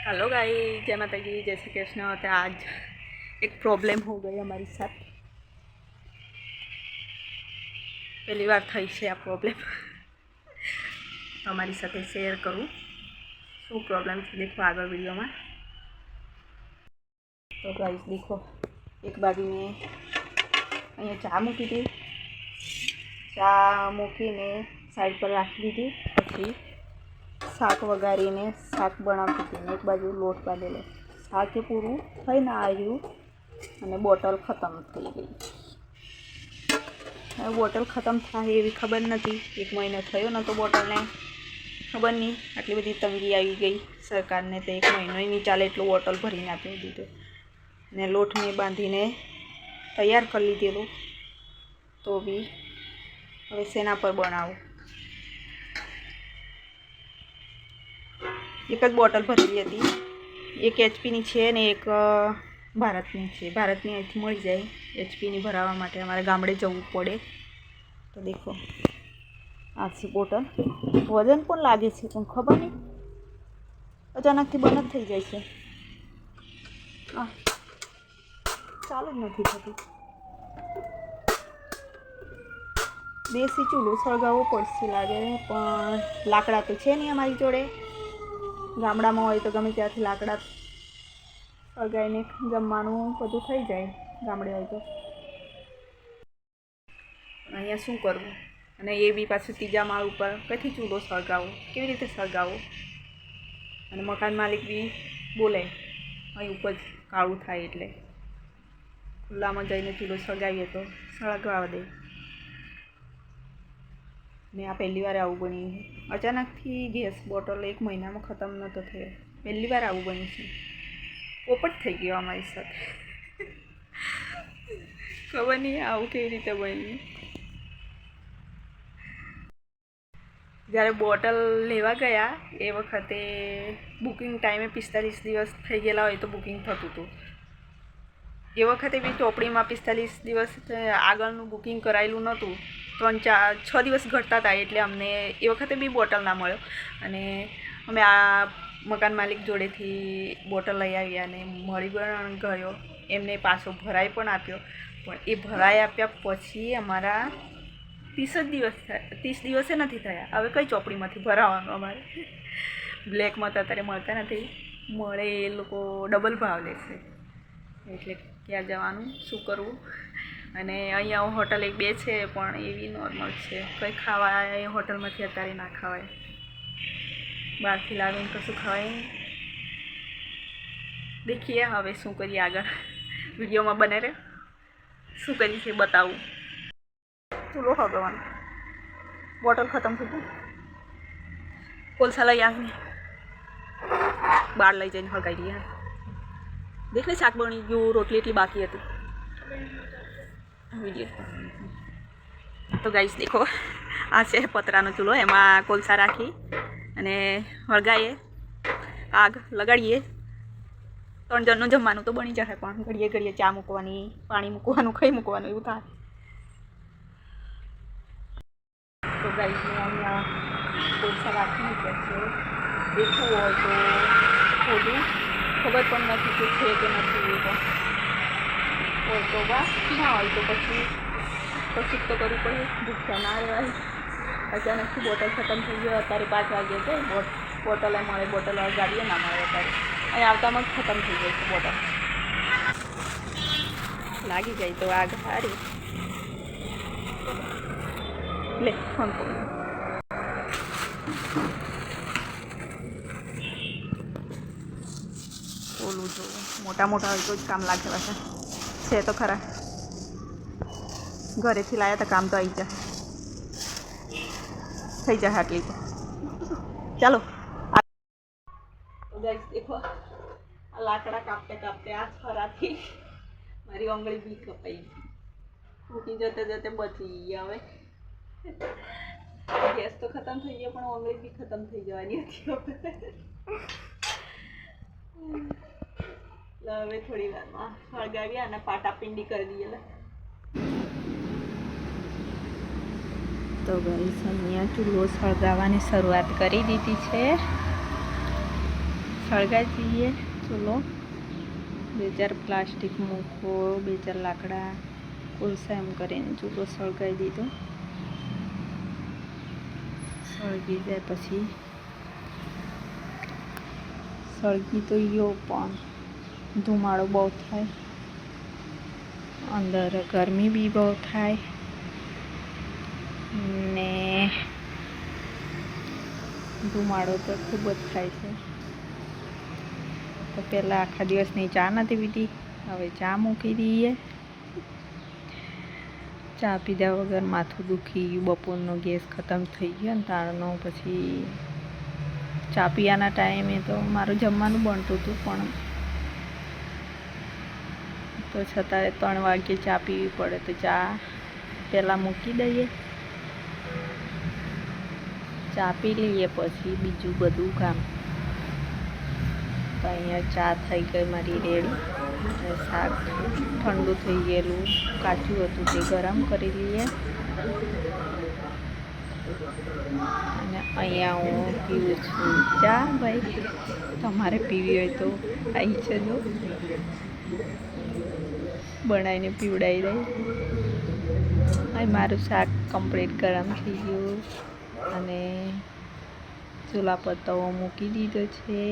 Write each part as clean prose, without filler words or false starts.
Hello guys, जय माता जी, जय श्री कृष्ण। तो आज एक प्रॉब्लम हो गई हमारी साथ। पहली बार थी है आ प्रॉब्लम हमारी साथ शेयर करूँ शू प्रॉब्लम है। देखो आगे वीडियो में। तो गाइस देखो, एक बाजू में अँ चा मूकी थी, चा मूकीने साइड पर राखी दी। पछी शाक वगारीने शाक बनावती थी ने एक बाजू लोट बांधेलो। शाके पूरुं थईने आव्युं अने बोटल खत्म थई गई। हवे बोटल खत्म थाय एवी खबर नथी। 1 महीनो थयो नतो बोटल ने, खबर नहीं आटली बधी तंगी आई गई सरकार ने। तो 1 महीनो नहीं चाले एटलो बोटल भरीने आपी दीधो ने लोट में बांधीने तैयार कर लीधेलो। तो भी हवे सेना पर बनावुं। एक ज बोटल भरेली थी, एक एचपीनी है ने एक भारतनी है। भारतनी अहींथी मळी जाए, एचपीनी भरावा माटे अमारे गामडे जवुं पड़े। तो देखो आ छे बोटल। वजन पण लागे छे पण खबर नहीं अचानकथी बंद ज थई जाय छे। चालू ज नथी थती। देशी चूलो सळगावવો પડશે लागे, पण लाकड़ा तो छे नहीं अमारी जोड़े। गामडामां होय तो गमे त्यारथी लाकड़ा सळगावीने जमवानुं बधुं थई जाय। गामडे होय तो अहींया शुं करवुं? अने ए बी पाछुं तीजा माळ उपर कईथी चूलो सळगावવો, केवी रीते सळगावવો? अने मकान मालिक बी बोले अहीं उपर काळुं थाय एटले खुल्लामां जईने चूलो सळगावीए तो सळगावा दे। ने आ पहली वार आवुं बन्युं। अचानकथी गैस बोटल 1 महीना में खत्म नतो थयो। पहली वार आवुं बन्युं छे। पोपट थई गयो अमारी साथे। खबर नहीं आवुं केवी रीते बन्युं। જ્યારે બોટલ લેવા ગયા એ વખતે બુકિંગ ટાઈમે 45 દિવસ થઈ ગયેલા હોય તો બુકિંગ થતું હતું। એ વખતે બી ચોપડીમાં 45 દિવસ આગળનું બુકિંગ કરાયેલું નહોતું। 3-4-6 દિવસ ઘટતા હતા એટલે અમને એ વખતે બી બોટલ ના મળ્યો। અને અમે આ મકાન માલિક જોડેથી બોટલ લઈ આવ્યા અને મળી પણ ગયો। એમને પાછો ભરાઈ પણ આપ્યો, પણ એ ભરાઈ આપ્યા પછી અમારા 30 દિવસ થયા। 30 દિવસે નથી થયા। હવે કઈ ચોપડીમાંથી ભરાવાનું અમારે? બ્લેકમાં તો અત્યારે મળતા નથી, મળે એ લોકો ડબલ ભાવ લેશે એટલે ક્યાં જવાનું, શું કરવું? અને અહીંયા હોટલ 1-2 છે પણ એવી નોર્મલ છે, કંઈ ખાવા એ હોટલમાંથી અત્યારે ના ખવાય, બહારથી લાવીને કશું ખવાય નહીં। देखिए હવે શું કરીએ આગળ। વિડીયોમાં બને રહે, શું કરી છે બતાવું। चूलो हगवानो, बोटल खत्म थी गई, कोलसा लई आवीने बार लई जाइने हगाई दीए। देख ले शाक बनी गयुं, रोटली एटली बाकी हती। वीडियो तो गाइस देखो आ छे पतरानो चूलो, एमां कोलसा राखी अने हळगाઈએ, आग लगाड़ीए। 3 जणनुं जमवानुं तो बनी जशे, पण घड़ीए घड़ीए चा मूकवानी, पाणी मूकवानुं, खई मूकवानुं एवुं थाय। तो गाइस मैं अहींया कोलसा राखी मूक्या छे। देखવું હોય તો ખોટું ખબર પણ નથી કે છે કે નથી। એ તો હોય તો બા, ના હોય તો પછી કશુંક તો કરવું પડે, ભૂખ્યા ના રહેવાય। અચાનકથી બોટલ ખતમ થઈ ગયો। અત્યારે 5 વાગ્યા છે, બોટલે મળે, બોટલ ગાડીએ ના મળે। અત્યારે અહીં આવતામાં જ ખતમ થઈ જાય છે બોટલ। લાગી જાય તો આગ સારી ले फोन को ओलू जो मोटा मोटा हो तो ज काम लागे पाछा छे तो खरा। घरे थी लाया तो काम तो आई जाए, थी जाए आटली तो चलो। तो गाइस देखो आ लाकड़ा कापते कापते आ छराथी मारी आंगળી भी कपाई, फूटी जते जते बची गई। हवे गैस तो खत्म थी गया पण आंगળી भी खत्म थी जवानी हती। हवे थोड़ी वार में हळगावी अने पाटापिंडी कर दीए। तो गाइस अहींया चूलो सळगावानी शरूआत करी दीधी छे। સળગાઈ દઈએ ચૂલો. 2-4 પ્લાસ્ટિક મૂકો, 2-4 લાકડા, કોલસા એમ કરીને ચૂલો સળગાવી દીધો. સળગી જાય પછી સળગી તો ગયો પણ ધુમાડો બહુ થાય, અંદર ગરમી બી બહુ થાય ને ધુમાડો તો ખૂબ જ થાય છે. તો પહેલાં આખા દિવસની ચા નથી પીધી, હવે ચા મૂકી દઈએ. ચા પીધા વગર માથું દુખી ગયું, બપોરનો ગેસ ખતમ થઈ ગયો ને તારનો. પછી ચા પીવાના ટાઈમે તો મારું જમવાનું બનતું હતું, પણ તો છતાં 3 વાગ્યે ચા પીવી પડે, તો ચા પહેલાં મૂકી દઈએ. ચા પી લઈએ પછી બીજું બધું કામ. તો અહીંયા ચા થઈ ગઈ મારી રેડી. શાક ઠંડુ થઈ ગયેલું કાચું હતું તે ગરમ કરી લઈએ. અને અહીંયા હું પીવું છું ચા. ભાઈ તમારે પીવી હોય તો આવી જજો, બનાવીને પીવડાવી દઈ. અહીં મારું શાક કમ્પ્લીટ ગરમ થઈ ગયું અને ચૂલા પર તવો મૂકી દીધો છે.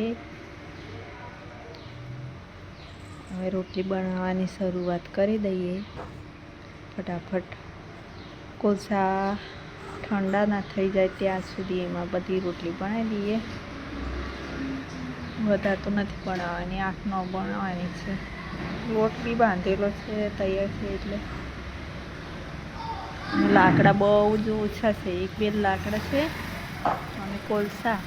હવે રોટલી બનાવવાની શરૂઆત કરી દઈએ ફટાફટ. કોલસા ઠંડા ના થઈ જાય ત્યાં સુધી એમાં બધી રોટલી બનાવી દઈએ. વધારે તો નથી બનાવવાની, 8-9 બનાવવાની છે. લોટ બી બાંધેલો છે, તૈયાર છે. એટલે લાકડા બહુ જ ઓછા છે, 1-2 લાકડા છે. અને કોલસા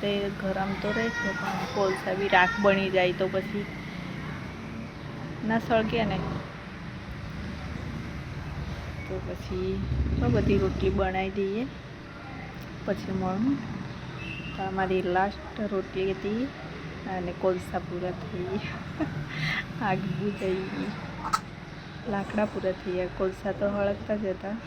તે ગરમ તો રહે છે, પણ કોલસા બી રાખ બની જાય તો પછી ના સળગે ને. તો પછી બધી રોટલી બનાવી દઈએ પછી મળું. તો અમારી લાસ્ટ રોટલી હતી અને કોલસા પૂરા થઈ ગયા. આગ બુઝાઈ ગઈ, લાકડા પૂરા થઈ ગયા. કોલસા તો હળગતા જ હતા.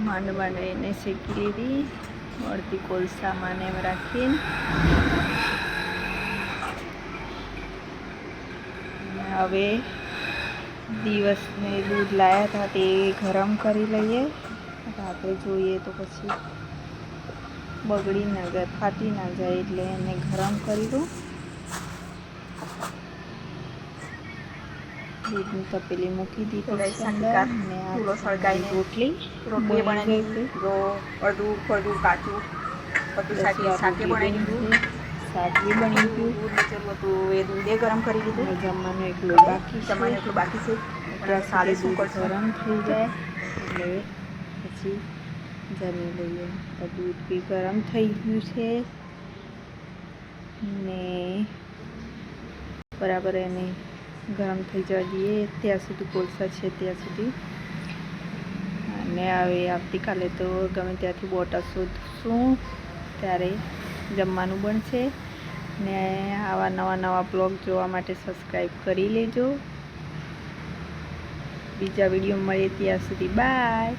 માંડ એને શેકી લીધી, અડધી કોલસામાં એમ રાખીને. હવે દિવસને દૂધ લાવ્યા હતા તે ગરમ કરી લઈએ. રાતે જોઈએ તો પછી બગડી ના જાય, ફાટી ના જાય, એટલે એને ગરમ કરી દઉં. દૂધની તપેલી મૂકી દીધી રોટલી બનાવી દીધી. અડધું કાચું બધું શાકે બનાવી દીધું. શાક બી બની ગયું. એ દૂધે ગરમ કરી દીધું. જમવાનું એટલું બાકી છે. સારી શું દૂધ ગરમ થઈ જાય એટલે પછી જમી લઈએ. તો દૂધ બી ગરમ થઈ ગયું છે ને બરાબર એને ગરમ થઈ જવા દઈએ ત્યાં સુધી, કોલસા છે ત્યાં સુધી. અને હવે આવતીકાલે તો ગમે ત્યાંથી બોટા શોધશું ત્યારે જમવાનું બનશે. ને આવા નવા બ્લોગ જોવા માટે સબસ્ક્રાઈબ કરી લેજો. બીજા વિડીયો મળે ત્યાં સુધી બાય.